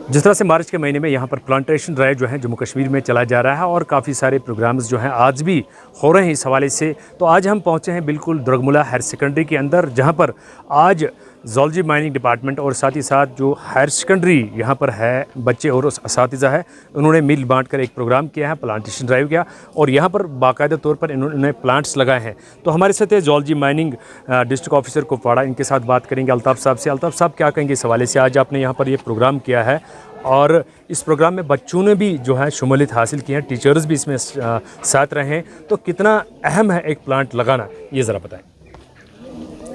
जिस तरह से मार्च के महीने में यहाँ पर प्लांटेशन ड्राइव जो है जम्मू कश्मीर में चला जा रहा है और काफ़ी सारे प्रोग्राम्स जो हैं आज भी हो रहे हैं इस हवाले से, तो आज हम पहुँचे हैं बिल्कुल दुर्गमुला हायर सेकेंडरी के अंदर, जहाँ पर आज ज़ूलॉजी माइनिंग डिपार्टमेंट और साथ ही साथ जो हायर सेकेंडरी यहाँ पर है बच्चे और असातिज़ा है, उन्होंने मिल बांट कर एक प्रोग्राम किया है, प्लांटेशन ड्राइव किया और यहाँ पर बाकायदा तौर पर इन्होंने प्लांट्स लगाए हैं। तो हमारे साथ है zoology mining district officer Kupwara, इनके साथ बात करेंगे अल्ताफ़ साहब से। अल्ताफ़ साहब, क्या कहेंगे इस हवाले से, आज आपने यहाँ पर ये प्रोग्राम किया है और इस प्रोग्राम में बच्चों ने भी जो है शमूलियत हासिल की है, टीचर्स भी इसमें साथ रहे हैं, तो कितना अहम है एक प्लांट लगाना, ये ज़रा बताएं।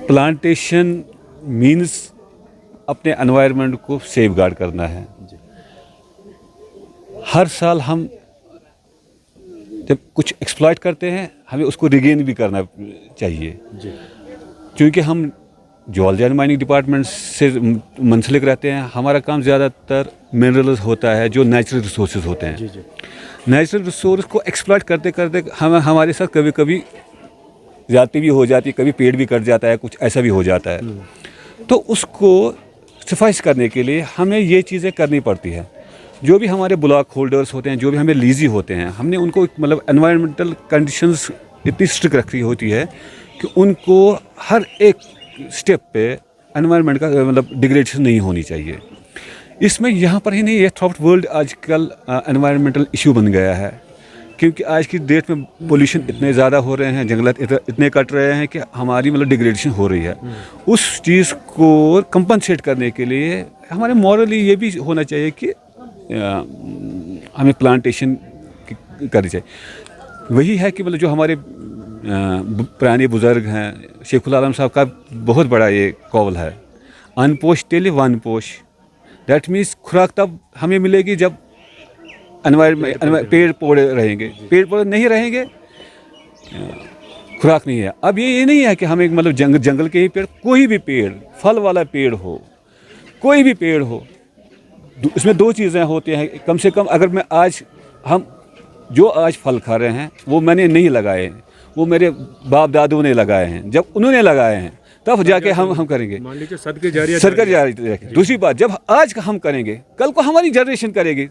प्लांटेशन मीन्स अपने एनवायरनमेंट को सेफ गार्ड करना है। हर साल हम जब कुछ एक्सप्लॉइट करते हैं हमें उसको रिगेन भी करना चाहिए, क्योंकि हम ज़ूलॉजी माइनिंग डिपार्टमेंट से मुंसलिक रहते हैं। हमारा काम ज़्यादातर मिनरल्स होता है जो नेचुरल रिसोर्सेज होते हैं। नेचुरल रिसोर्स को एक्सप्लॉइट करते करते हमारे साथ कभी कभी ज़्यादती भी हो जाती है, कभी पेड़ भी कट जाता है, कुछ ऐसा भी हो जाता है। तो उसको सफाइस करने के लिए हमें ये चीज़ें करनी पड़ती है। जो भी हमारे ब्लॉक होल्डर्स होते हैं, जो भी हमें लीजी होते हैं, हमने उनको मतलब एनवायरमेंटल कंडीशंस इतनी स्ट्रिक्ट रखी होती है कि उनको हर एक स्टेप पे एनवायरनमेंट का मतलब डिग्रेडेशन नहीं होनी चाहिए। इसमें यहाँ पर ही नहीं, ये थ्रू आउट वर्ल्ड आजकल एनवायरमेंटल इशू बन गया है, क्योंकि आज की डेट में पोल्यूशन इतने ज़्यादा हो रहे हैं, जंगलात इतने कट रहे हैं कि हमारी मतलब डिग्रेडेशन हो रही है। उस चीज़ को कंपनसेट करने के लिए हमारे मॉरली ये भी होना चाहिए कि हमें प्लांटेशन करनी चाहिए। वही है कि मतलब जो हमारे पुराने बुज़ुर्ग हैं, शेखुल आलम साहब का बहुत बड़ा ये कौल है, अनपोश तेल वन पोश। दैट मीन्स खुराक तब हमें मिलेगी जब एनवायरमेंट पेड़ पौधे रहेंगे। पेड़ पौधे नहीं रहेंगे, खुराक नहीं है। अब ये नहीं है कि हमें मतलब जंगल के ही पेड़, कोई भी पेड़, फल वाला पेड़ हो, कोई भी पेड़ हो, इसमें दो चीज़ें होती हैं कम से कम। अगर मैं आज हम जो आज फल खा रहे हैं वो मैंने नहीं लगाए हैं, वो मेरे बाप दादू ने लगाए हैं। जब उन्होंने लगाए हैं तब जाके हम करेंगे। मान लीजिए सदके जारी। दूसरी बात, जब आज हम करेंगे कल को हमारी जनरेशन करेगी।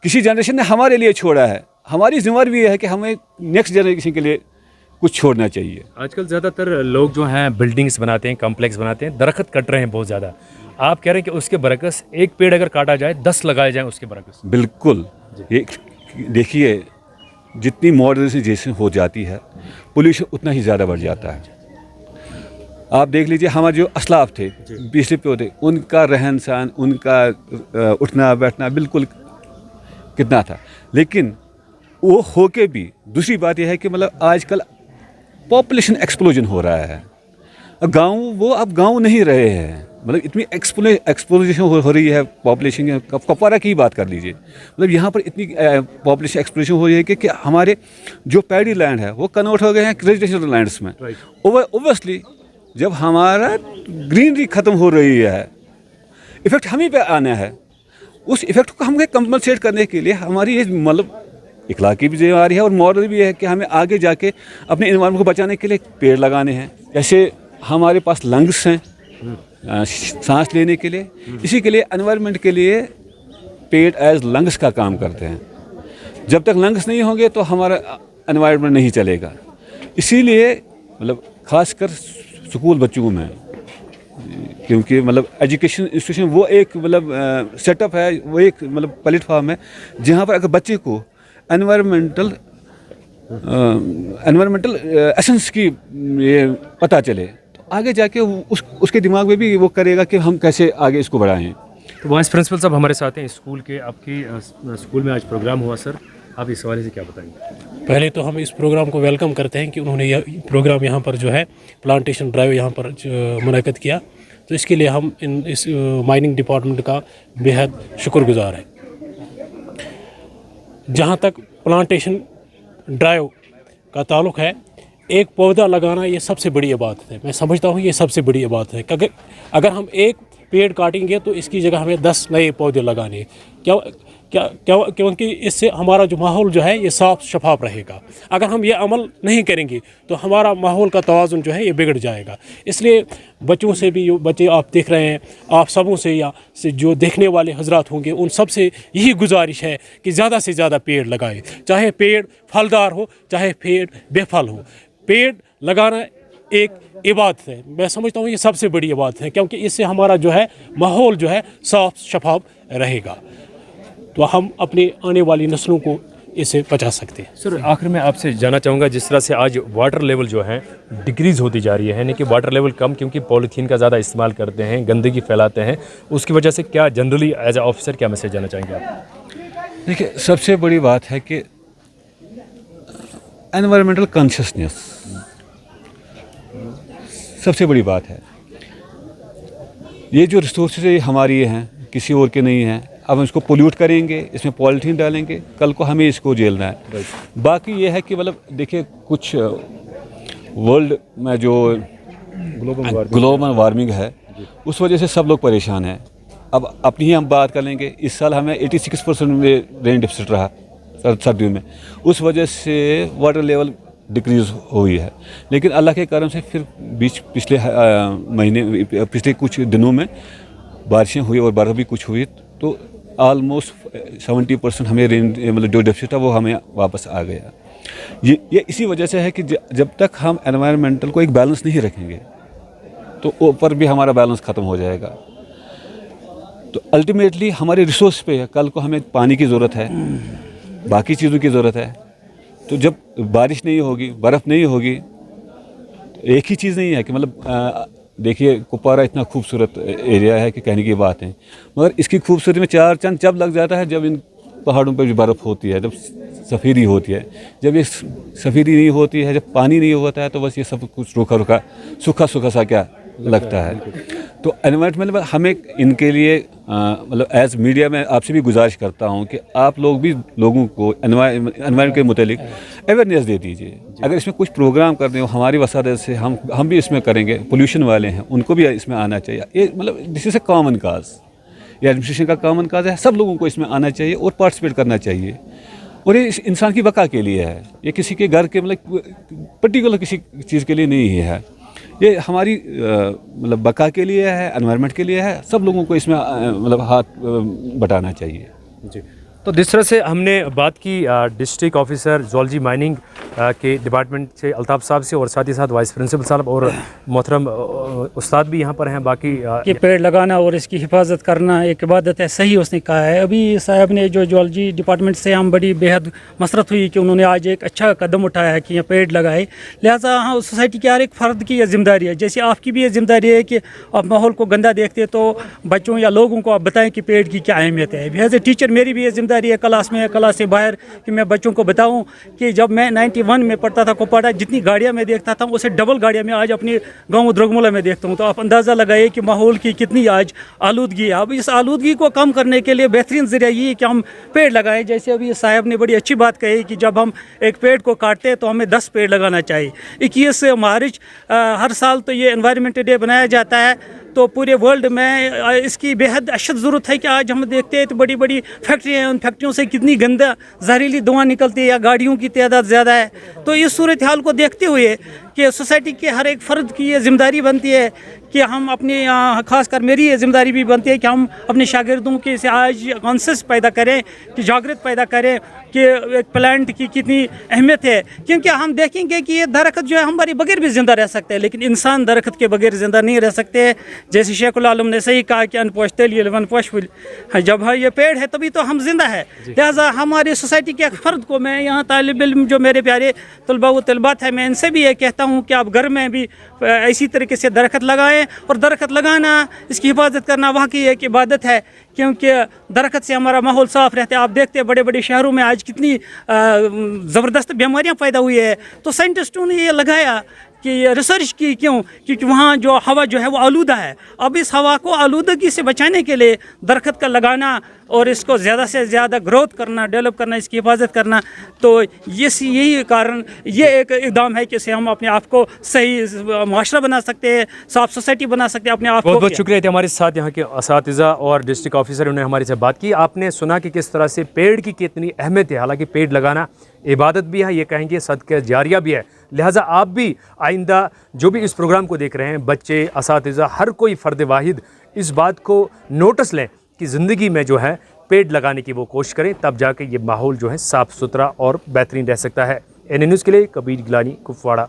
किसी जनरेशन ने हमारे लिए छोड़ा है, हमारी जिम्मेदारी भी है कि हमें नेक्स्ट जनरेशन के लिए कुछ छोड़ना चाहिए। आजकल ज़्यादातर लोग जो हैं बिल्डिंग्स बनाते हैं, कॉम्प्लेक्स बनाते हैं, दरख्त कट रहे हैं बहुत ज़्यादा। आप कह रहे हैं कि उसके बरकस एक पेड़ अगर काटा जाए 10 लगाए जाएं उसके बरकस। बिल्कुल। ये देखिए, जितनी मॉडर्नाइजेशन हो जाती है पोल्यूशन उतना ही ज़्यादा बढ़ जाता है। आप देख लीजिए, हमारे जो असलाफ थे पिछले पे होते, उनका रहन सहन, उनका उठना बैठना बिल्कुल कितना था। लेकिन वो होके भी दूसरी बात यह है कि मतलब आजकल पॉपुलेशन एक्सप्लोजन हो रहा है। गांव वो अब गांव नहीं रहे हैं, मतलब इतनी एक्सप्लोजन हो रही है पॉपुलेशन। कुपवाड़ा की बात कर लीजिए, मतलब यहाँ पर इतनी पॉपुलेशन एक्सप्लोजन हो रही है कि हमारे जो पैडी लैंड है वो कन्वर्ट हो गए हैं रेजिडेंशियल लैंड्स में। ओबियसली जब हमारा ग्रीनरी ख़त्म हो रही है, इफेक्ट हम ही पे आना है। उस इफेक्ट को हमें कंपनसेट करने के लिए हमारी ये मतलब इखलाकी भी जिम्मेदारी है और मॉरल भी है कि हमें आगे जाके अपने एनवायरनमेंट को बचाने के लिए पेड़ लगाने हैं। जैसे हमारे पास लंग्स हैं सांस लेने के लिए, इसी के लिए एनवायरनमेंट के लिए पेड़ एज लंग्स का काम करते हैं। जब तक लंग्स नहीं होंगे तो हमारा एनवायरनमेंट नहीं चलेगा। इसीलिए मतलब खासकर स्कूल बच्चों में, क्योंकि मतलब एजुकेशन इंस्टीट्यूशन वो एक मतलब सेटअप है, वो एक मतलब प्लेटफॉर्म है जहाँ पर अगर बच्चे को एनवायरमेंटल एसेंस की ये पता चले तो आगे जाके उसके दिमाग में भी वो करेगा कि हम कैसे आगे इसको बढ़ाएं। तो वाइस प्रिंसिपल साहब हमारे साथ हैं स्कूल के, आपके स्कूल में आज प्रोग्राम हुआ सर, आप इस हवाले से क्या बताएंगे? पहले तो हम इस प्रोग्राम को वेलकम करते हैं कि उन्होंने यह प्रोग्राम यहाँ पर जो है प्लांटेशन ड्राइव यहाँ पर मुनक़िद किया, तो इसके लिए हम इस माइनिंग डिपार्टमेंट का बेहद शुक्रगुजार हैं। जहाँ तक प्लांटेशन ड्राइव का ताल्लुक़ है, एक पौधा लगाना ये सबसे बड़ी इबादत है। मैं समझता हूँ ये सबसे बड़ी इबादत है। अगर हम एक पेड़ काटेंगे तो इसकी जगह हमें 10 नए पौधे लगाने। क्योंकि इससे हमारा जो माहौल जो है ये साफ शफाफ रहेगा। अगर हम ये अमल नहीं करेंगे तो हमारा माहौल का तवाज़ुन जो है ये बिगड़ जाएगा। इसलिए बच्चों से भी, बच्चे आप देख रहे हैं, आप सबों से या से जो देखने वाले हजरात होंगे उन सब से यही गुजारिश है कि ज़्यादा से ज़्यादा पेड़ लगाएं, चाहे पेड़ फलदार हो चाहे पेड़ बेफल हो। पेड़ लगाना एक इबादत है, मैं समझता हूँ ये सबसे बड़ी इबादत है, क्योंकि इससे हमारा जो है माहौल जो है साफ शफाफ रहेगा, तो हम अपनी आने वाली नस्लों को इससे बचा सकते हैं। सर आखिर में आपसे जानना चाहूँगा, जिस तरह से आज वाटर लेवल जो है डिक्रीज़ होती जा रही है, यानी कि वाटर लेवल कम, क्योंकि पॉलीथीन का ज़्यादा इस्तेमाल करते हैं, गंदगी फैलाते हैं, उसकी वजह से क्या जनरली एज ए ऑफिसर क्या मैसेज देना चाहेंगे आप? देखिए, सबसे बड़ी बात है कि एनवायरमेंटल कॉन्शियसनेस सबसे बड़ी बात है। ये जो रिसोर्सेज हमारी हैं, किसी और के नहीं हैं। अब हम इसको पोल्यूट करेंगे, इसमें पॉलीथीन डालेंगे, कल को हमें इसको झेलना है। बाकी ये है कि मतलब देखिए, कुछ वर्ल्ड में जो ग्लोबल वार्मिंग है उस वजह से सब लोग परेशान हैं। अब अपनी ही हम बात कर लेंगे, इस साल हमें 86% में रेन डिफिसिट रहा सर्दियों में, उस वजह से वाटर लेवल डिक्रीज़ हुई है। लेकिन अल्लाह के करम से फिर पिछले कुछ दिनों में बारिशें हुई और बर्फ़ भी कुछ हुई, तो ऑलमोस्ट 70% हमें रेन मतलब जो डेफिसिट था वो हमें वापस आ गया। ये इसी वजह से है कि जब तक हम एनवायरमेंटल को एक बैलेंस नहीं रखेंगे तो ऊपर भी हमारा बैलेंस ख़त्म हो जाएगा। तो अल्टीमेटली हमारे रिसोर्स पे है, कल को हमें पानी की ज़रूरत है, बाकी चीज़ों की ज़रूरत है। तो जब बारिश नहीं होगी, बर्फ़ नहीं होगी, तो एक ही चीज़ नहीं है कि मतलब देखिए, कुपवारा इतना खूबसूरत एरिया है कि कहने की बात है, मगर इसकी खूबसूरती में चार चांद जब लग जाता है जब इन पहाड़ों पर भी बर्फ़ होती है, जब सफ़ेदी होती है। जब ये सफ़ेदी नहीं होती है, जब पानी नहीं होता है, तो बस ये सब कुछ रूखा सूखा सा क्या लगता है। तो एनवायरमेंट हमें इनके लिए मतलब एज मीडिया में आपसे भी गुजारिश करता हूँ कि आप लोग भी लोगों को एनवायरमेंट के मुतालिक अवेयरनेस दे दीजिए। अगर इसमें कुछ प्रोग्राम करते हो हमारी वसादत से, हम भी इसमें करेंगे। पोल्यूशन वाले हैं उनको भी इसमें आना चाहिए। ये मतलब this is a common cause, ये एडमिनिस्ट्रेशन का कॉमन काज है, सब लोगों को इसमें आना चाहिए और पार्टिसिपेट करना चाहिए। और ये इंसान की बका के लिए है, ये किसी के घर के मतलब पर्टिकुलर किसी चीज़ के लिए नहीं है, ये हमारी मतलब बका के लिए है, एनवायरनमेंट के लिए है। सब लोगों को इसमें मतलब हाथ बटाना चाहिए। जी, तो जिस तरह से हमने बात की डिस्ट्रिक्ट ऑफिसर जूलॉजी माइनिंग के डिपार्टमेंट से अल्ताफ़ साहब से, और साथ ही साथ वाइस प्रिंसिपल साहब और मोहतरम उस्ताद भी यहाँ पर हैं। बाकी कि पेड़ लगाना और इसकी हिफाजत करना एक इबादत है, सही उसने कहा है। अभी साहब ने जो जूलॉजी डिपार्टमेंट से हम बड़ी बेहद मसरत हुई कि उन्होंने आज एक अच्छा कदम उठाया है कि यहाँ पेड़ लगाए। लिहाजा हाँ, सोसाइटी के हर एक फ़र्द की यह जिम्मेदारी है। जैसे आपकी भी ये जिम्मेदारी है कि आप माहौल को गंदा देखते तो बच्चों या लोगों को आप बताएं कि पेड़ की क्या अहमियत है। एज ए टीचर मेरी भी ये जिम्मेदारी है क्लास में, क्लास से बाहर, कि मैं बच्चों को बताऊं कि जब मैं 91 में पढ़ता था कुपवाड़ा, जितनी गाड़ियां मैं देखता था उससे डबल गाड़ियां मैं आज अपने गांव द्रगमुला में देखता हूं। तो आप अंदाज़ा लगाइए कि माहौल की कितनी आज आलूदगी है। अब इस आलूदगी को कम करने के लिए बेहतरीन ज़रिया ये है कि हम पेड़ लगाएं। जैसे अभी साहब ने बड़ी अच्छी बात कही कि जब हम एक पेड़ को काटते हैं तो हमें 10 पेड़ लगाना चाहिए। 21 मार्च हर साल तो ये एनवायरनमेंट डे बनाया जाता है, तो पूरे वर्ल्ड में इसकी बेहद अशद ज़रूरत है कि आज हम देखते हैं तो बड़ी बड़ी फैक्ट्रियाँ हैं, उन फैक्ट्रियों से कितनी गंदा जहरीली धुआं निकलती है या गाड़ियों की तादाद ज़्यादा है। तो इस सूरत हाल को देखते हुए कि सोसाइटी के हर एक फ़र्द की ये जिम्मेदारी बनती है कि हम अपने ख़ासकर मेरी ये जिम्मेदारी भी बनती है कि हम अपने शागिर्दों के से आज कॉन्सेंस पैदा करें, कि जागृत पैदा करें कि एक प्लांट की कितनी अहमियत है। क्योंकि हम देखेंगे कि ये दरख्त जो है हमारे बगैर भी ज़िंदा रह सकते हैं, लेकिन इंसान दरख्त के बगैर ज़िंदा नहीं रह सकते। जैसे शेखुल आलम ने सही कहा कि जब ये पेड़ है तभी तो हम जिंदा है। लिहाजा हमारी सोसाइटी के एक फ़र्द को, मैं यहाँ तालिब इल्म जो मेरे प्यारे तलबा व तलबात है, मैं इनसे भी ये कहता हूँ कि आप घर में भी इसी तरीके से दरख्त लगाएं। और दरख्त लगाना, इसकी हिफाजत करना वाकई एक इबादत है, क्योंकि दरख्त से हमारा माहौल साफ़ रहता है। आप देखते हैं बड़े बड़े शहरों में आज कितनी ज़बरदस्त बीमारियाँ पैदा हुई है, तो साइंटिस्टों ने ये लगाया कि रिसर्च की क्यों, क्योंकि वहाँ जो हवा जो है वो आलूदा है। अब इस हवा को आलूदगी से बचाने के लिए दरख्त का लगाना और इसको ज़्यादा से ज़्यादा ग्रोथ करना, डेवलप करना, इसकी हिफाजत करना, तो यही कारण ये एक इक़दाम है कि इससे हम अपने आप को सही माशरा बना सकते हैं, साफ सोसाइटी बना सकते हैं अपने आप को। बहुत बहुत शुक्रिया थे हमारे साथ यहाँ के असातिज़ा और डिस्ट्रिक्ट ऑफिसर, उन्होंने हमारे से बात की। आपने सुना कि किस तरह से पेड़ की कितनी अहमियत है। हालांकि पेड़ लगाना इबादत भी है, ये कहेंगे सदका जारिया भी है। लिहाजा आप भी आइंदा जो भी इस प्रोग्राम को देख रहे हैं, बच्चे, असातिज़ा, हर कोई फ़र्द वाहिद इस बात को नोटिस लें कि ज़िंदगी में जो है पेड़ लगाने की वो कोशिश करें, तब जाके ये माहौल जो है साफ़ सुथरा और बेहतरीन रह सकता है। एन न्यूज़ के लिए कबीर गिलानी, कुपवाड़ा।